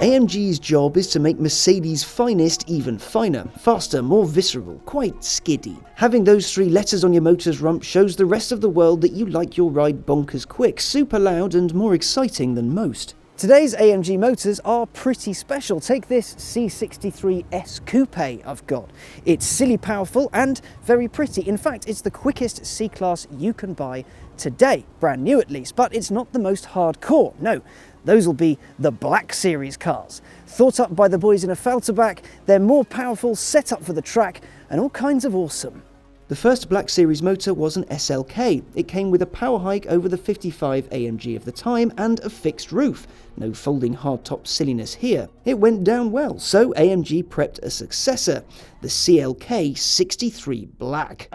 AMG's job is to make Mercedes' finest even finer, faster, more visceral, quite skiddy. Having those 3 letters on your motor's rump shows the rest of the world that you like your ride bonkers quick, super loud and more exciting than most. Today's AMG motors are pretty special. Take this C63 S Coupe I've got. It's silly powerful and very pretty. In fact, it's the quickest C-Class you can buy today, brand new at least, but it's not the most hardcore. No, those will be the Black Series cars. Thought up by the boys in a Falterback, they're more powerful, set up for the track, and all kinds of awesome. The first Black Series motor was an SLK. It came with a power hike over the 55 AMG of the time and a fixed roof. No folding hardtop silliness here. It went down well, so AMG prepped a successor, the CLK 63 Black.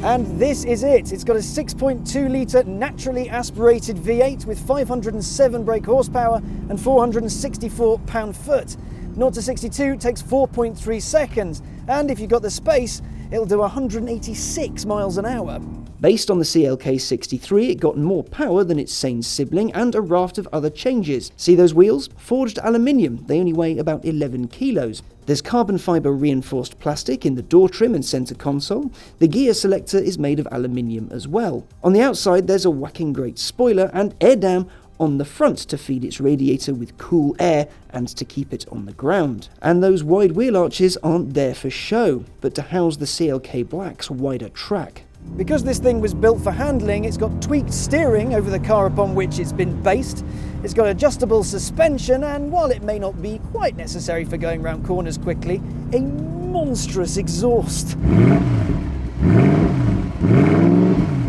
And this is it. It's got a 6.2 litre naturally aspirated V8 with 507 brake horsepower and 464 pound-foot. 0 to 62 takes 4.3 seconds, and if you've got the space, it'll do 186 miles an hour. Based on the CLK 63, it got more power than its same sibling and a raft of other changes. See those wheels? Forged aluminium. They only weigh about 11 kilos. There's carbon fibre reinforced plastic in the door trim and centre console. The gear selector is made of aluminium as well. On the outside, there's a whacking great spoiler and air dam on the front to feed its radiator with cool air and to keep it on the ground. And those wide wheel arches aren't there for show, but to house the CLK Black's wider track. Because this thing was built for handling, it's got tweaked steering over the car upon which it's been based. It's got adjustable suspension, and while it may not be quite necessary for going round corners quickly, a monstrous exhaust.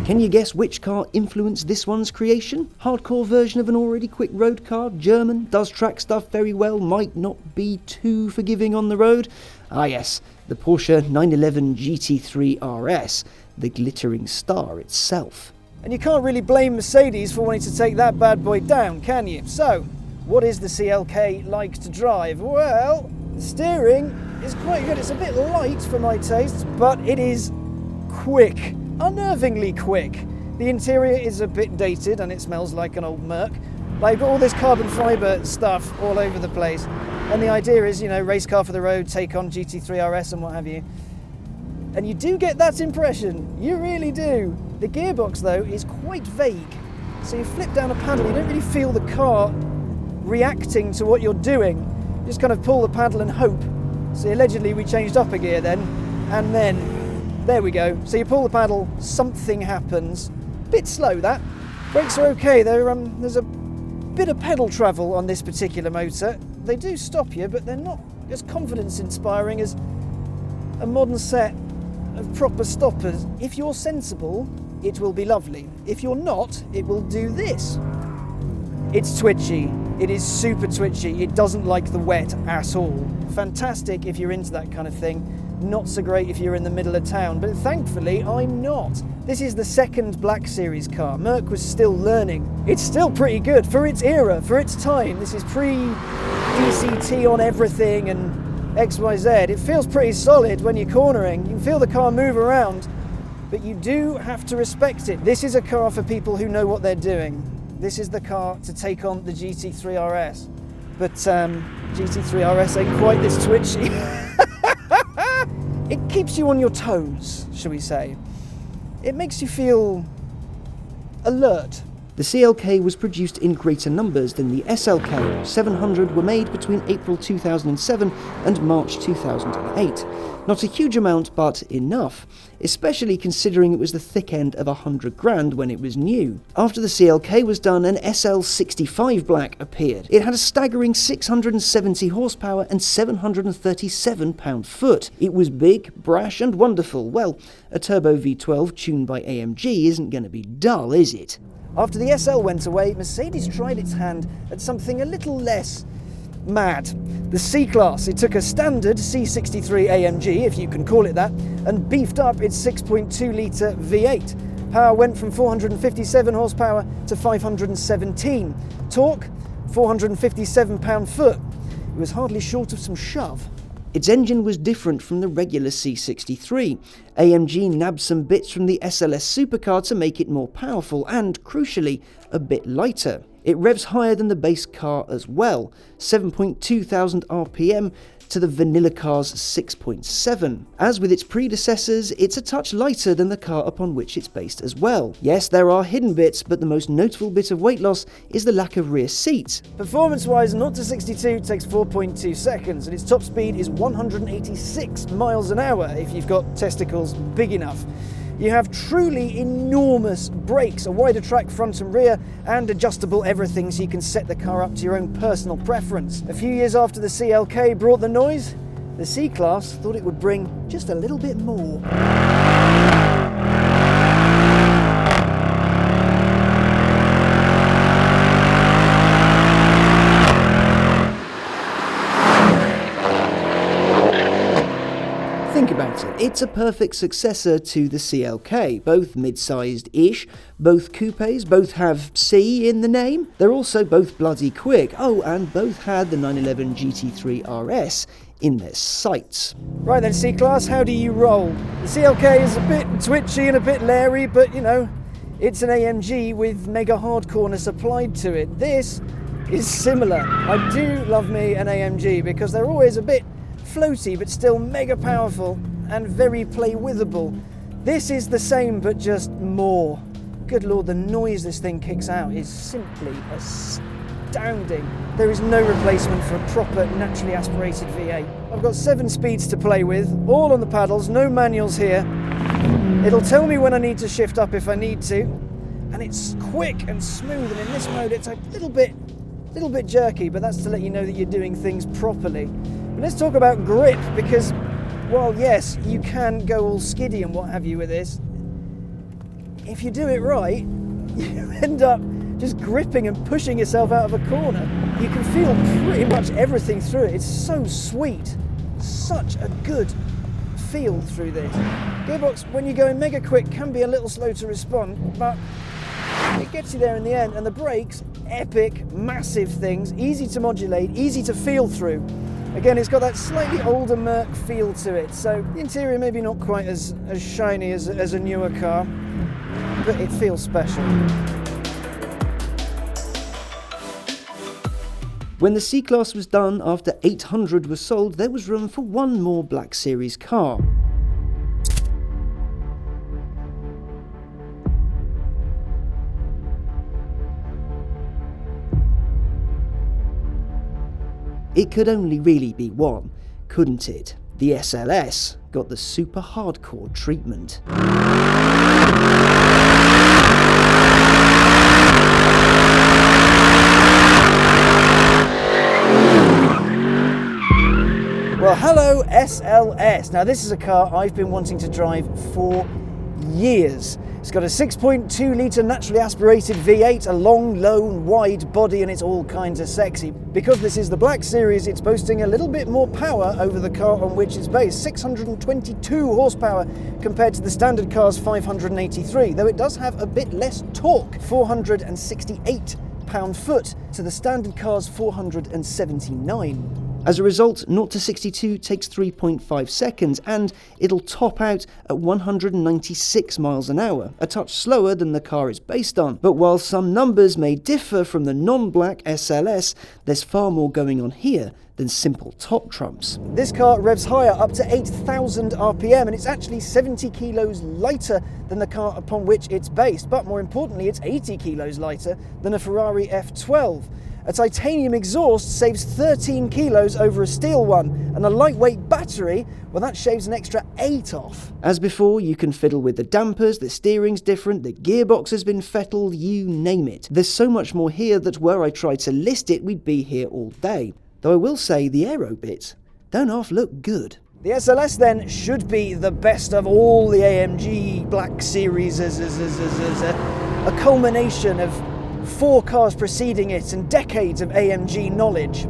Can you guess which car influenced this one's creation? Hardcore version of an already quick road car, German, does track stuff very well, might not be too forgiving on the road. Ah yes, the Porsche 911 GT3 RS, the glittering star itself. And you can't really blame Mercedes for wanting to take that bad boy down, can you? So, what is the CLK like to drive? Well, the steering is quite good. It's a bit light for my tastes, but it is quick, unnervingly quick. The interior is a bit dated and it smells like an old Merc. Like, got all this carbon fibre stuff all over the place. And the idea is, you know, race car for the road, take on GT3 RS and what have you. And you do get that impression, you really do. The gearbox though is quite vague. So you flip down a paddle, you don't really feel the car reacting to what you're doing. You just kind of pull the paddle and hope. So allegedly we changed up a gear then, and then, there we go. So you pull the paddle, something happens. Bit slow that. Brakes are okay, there's a bit of pedal travel on this particular motor. They do stop you, but they're not as confidence inspiring as a modern set of proper stoppers. If you're sensible, it will be lovely. If you're not, it will do this. It's twitchy. It is super twitchy. It doesn't like the wet at all. Fantastic if you're into that kind of thing. Not so great if you're in the middle of town, but thankfully I'm not. This is the second Black Series car. Merc was still learning. It's still pretty good for its era, for its time. This is pre-DCT on everything and XYZ. It feels pretty solid when you're cornering. You can feel the car move around, but you do have to respect it. This is a car for people who know what they're doing. This is the car to take on the GT3 RS. But GT3 RS ain't quite this twitchy. It keeps you on your toes, shall we say. It makes you feel alert. The CLK was produced in greater numbers than the SLK. 700 were made between April 2007 and March 2008. Not a huge amount, but enough, especially considering it was the thick end of 100 grand when it was new. After the CLK was done, an SL65 Black appeared. It had a staggering 670 horsepower and 737 pound-foot. It was big, brash and wonderful. Well, a turbo V12 tuned by AMG isn't going to be dull, is it? After the SL went away, Mercedes tried its hand at something a little less mad. The C-Class. It took a standard C63 AMG, if you can call it that, and beefed up its 6.2 litre V8. Power went from 457 horsepower to 517. Torque, 457 pound-foot. It was hardly short of some shove. Its engine was different from the regular C63. AMG nabbed some bits from the SLS supercar to make it more powerful and, crucially, a bit lighter. It revs higher than the base car as well, 7.2 thousand RPM to the vanilla car's 6.7. As with its predecessors, it's a touch lighter than the car upon which it's based as well. Yes, there are hidden bits, but the most notable bit of weight loss is the lack of rear seat. Performance-wise, 0 to 62 takes 4.2 seconds, and its top speed is 186 miles an hour if you've got testicles big enough. You have truly enormous brakes, a wider track front and rear, and adjustable everything so you can set the car up to your own personal preference. A few years after the CLK brought the noise, the C-Class thought it would bring just a little bit more. Think about it, it's a perfect successor to the CLK, both mid-sized-ish, both coupes, both have C in the name, they're also both bloody quick, oh, and both had the 911 GT3 RS in their sights. Right then, C-Class, how do you roll? The CLK is a bit twitchy and a bit leery, but you know, it's an AMG with mega hardcoreness applied to it. This is similar. I do love me an AMG because they're always a bit floaty but still mega powerful and very play-withable. This is the same but just more. Good lord, the noise this thing kicks out is simply astounding. There is no replacement for a proper naturally aspirated V8. I've got 7 speeds to play with, all on the paddles, no manuals here. It'll tell me when I need to shift up if I need to, and it's quick and smooth, and in this mode it's a little bit jerky, but that's to let you know that you're doing things properly. Let's talk about grip, because, well, yes, you can go all skiddy and what have you with this. If you do it right, you end up just gripping and pushing yourself out of a corner. You can feel pretty much everything through it. It's so sweet. Such a good feel through this. Gearbox, when you're going mega quick, can be a little slow to respond, but it gets you there in the end. And the brakes, epic, massive things, easy to modulate, easy to feel through. Again, it's got that slightly older Merc feel to it, so the interior maybe not quite as shiny as a newer car, but it feels special. When the C-Class was done, after 800 were sold, there was room for one more Black Series car. It could only really be one, couldn't it? The SLS got the super hardcore treatment. Well, hello SLS. Now this is a car I've been wanting to drive for years. It's got a 6.2 litre naturally aspirated V8, a long, low, wide body, and it's all kinds of sexy. Because this is the Black Series, it's boasting a little bit more power over the car on which it's based, 622 horsepower compared to the standard car's 583, though it does have a bit less torque, 468 pound-foot to the standard car's 479. As a result, 0 to 62 takes 3.5 seconds, and it'll top out at 196 miles an hour, a touch slower than the car is based on. But while some numbers may differ from the non-black SLS, there's far more going on here than simple top trumps. This car revs higher, up to 8,000 RPM, and it's actually 70 kilos lighter than the car upon which it's based. But more importantly, it's 80 kilos lighter than a Ferrari F12. A titanium exhaust saves 13 kilos over a steel one, and a lightweight battery, well, that shaves an extra 8 off. As before, you can fiddle with the dampers, the steering's different, the gearbox has been fettled, you name it. There's so much more here that were I tried to list it, we'd be here all day. Though I will say the aero bits don't half look good. The SLS then should be the best of all the AMG Black Series, a culmination of 4 cars preceding it and decades of AMG knowledge.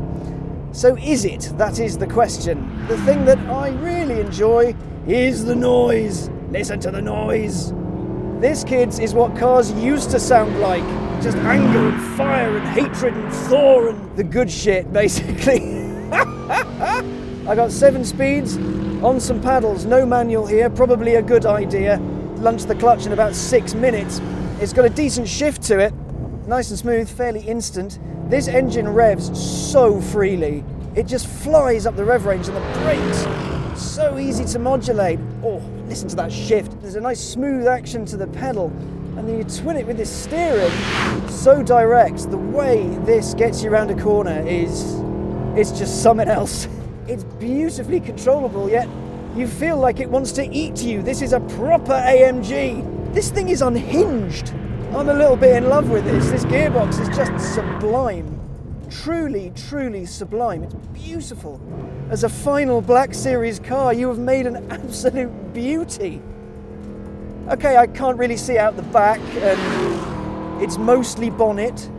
So is it? That is the question. The thing that I really enjoy is the noise. Listen to the noise. This, kids, is what cars used to sound like. Just anger and fire and hatred and Thor and the good shit, basically. I got 7 speeds on some paddles, no manual here, probably a good idea. Lunch the clutch in about 6 minutes. It's got a decent shift to it, nice and smooth, fairly instant. This engine revs so freely. It just flies up the rev range, and the brakes, so easy to modulate. Oh, listen to that shift. There's a nice smooth action to the pedal, and then you twin it with this steering, so direct. The way this gets you around a corner it's just something else. It's beautifully controllable, yet you feel like it wants to eat you. This is a proper AMG. This thing is unhinged. I'm a little bit in love with this. This gearbox is just sublime. Truly, truly sublime. It's beautiful. As a final Black Series car, you have made an absolute beauty. Okay, I can't really see out the back, and it's mostly bonnet,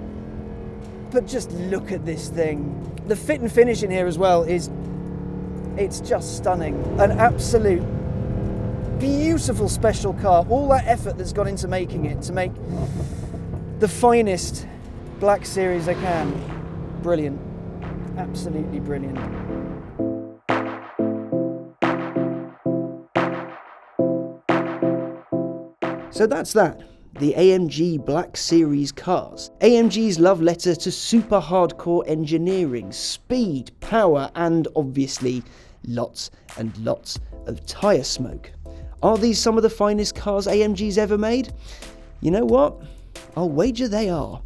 but just look at this thing. The fit and finish in here as well it's just stunning. An absolute beautiful special car. All that effort that's gone into making it, to make the finest Black Series I can. Brilliant. Absolutely brilliant. So that's that. The AMG Black Series cars. AMG's love letter to super hardcore engineering, speed, power, and obviously lots and lots of tyre smoke. Are these some of the finest cars AMG's ever made? You know what? I'll wager they are.